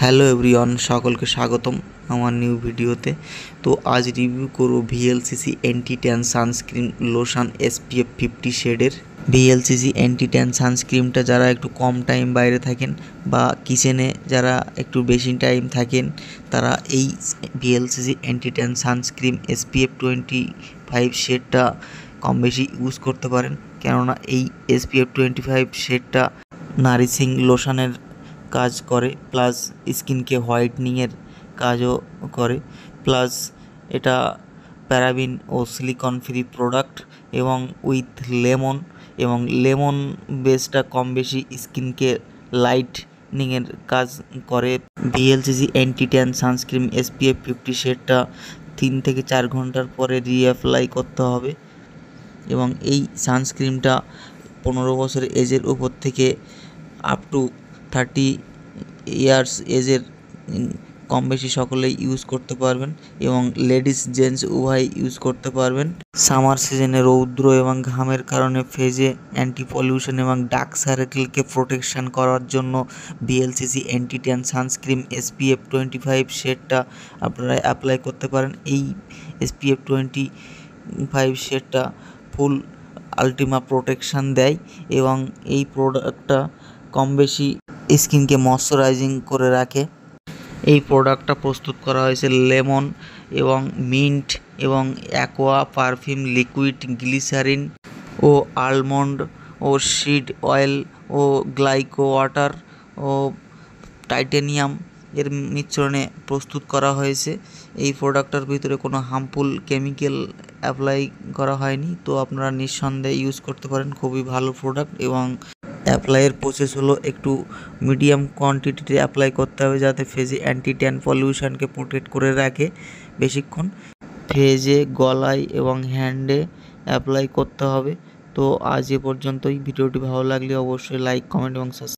Hello everyone, সকলকে স্বাগতম আমার নিউ ভিডিওতে। তো আজ রিভিউ করব VLCC anti tan sunscreen lotion SPF 50 শেডের। ভিএলসিসি অ্যান্টি ট্যান সানস্ক্রিনটা যারা একটু কম টাইম বাইরে থাকেন বা কিচেনে যারা একটু বেশি টাইম থাকেন তারা এই VLCC anti tan sunscreen SPF 25 শেডটা কম বেশি ইউজ করতে পারেন, কেননা এই SPF 25 শেডটা নারিশিং লোশনের কাজ করে, প্লাস স্কিনকে হোয়াইটনিংয়ের কাজও করে, প্লাস এটা প্যারাবিন ও সিলিকন ফ্রি প্রোডাক্ট এবং উইথ লেমন বেসটা কম বেশি স্কিনকে লাইটনিংয়ের কাজ করে। VLCC anti tan sunscreen SPF 50 শেডটা 3 থেকে 4 ঘন্টার পরে রিঅ্যাপ্লাই করতে হবে এবং এই সানস্ক্রিনটা 15 বছর এজের উপর থেকে আপ টু 30 ইয়ার্স এজের কম বেশি সকলেই ইউজ করতে পারবেন এবং লেডিস জেন্টস উভয় ইউজ করতে পারবেন। সামার সিজনে রৌদ্র এবং ঘামের কারণে ফেজে অ্যান্টি পলিউশন এবং ডার্ক সার্কেলকে প্রোটেকশন করার জন্য VLCC anti tan sunscreen SPF 25 শেডটা আপনারা অ্যাপ্লাই করতে পারেন। এই SPF 25 শেডটা ফুল আলটিমা প্রোটেকশন দেয় এবং এই প্রোডাক্টটা কম বেশি স্কিনকে ময়শ্চারাইজিং করে রাখে। এই প্রোডাক্টটা প্রস্তুত করা হয়েছে লেমন এবং মিন্ট এবং অ্যাকোয়া পারফিউম লিকুইড, গ্লিসারিন ও আলমন্ড ও সিড অয়েল ও গ্লাইকো ওয়াটার ও টাইটেনিয়াম এর মিশ্রণে প্রস্তুত করা হয়েছে। এই প্রোডাক্টটার ভিতরে কোনো হার্মফুল কেমিক্যাল অ্যাপ্লাই করা হয়নি, তো আপনারা নিঃসন্দেহে ইউজ করতে পারেন। খুবই ভালো প্রোডাক্ট এবং অ্যাপ্লাইয়ের প্রসেস হলো একটু মিডিয়াম কোয়ান্টিটিতে অ্যাপ্লাই করতে হবে যাতে ফেজে অ্যান্টি ট্যান পলিউশনকে প্রোটেক্ট করে রাখে বেশিক্ষণ। ফেজে, গলায় এবং হ্যান্ডে অ্যাপ্লাই করতে হবে। তো আজ এ পর্যন্তই। ভিডিওটি ভালো লাগলে অবশ্যই লাইক, কমেন্ট এবং সাবস্ক্রাইব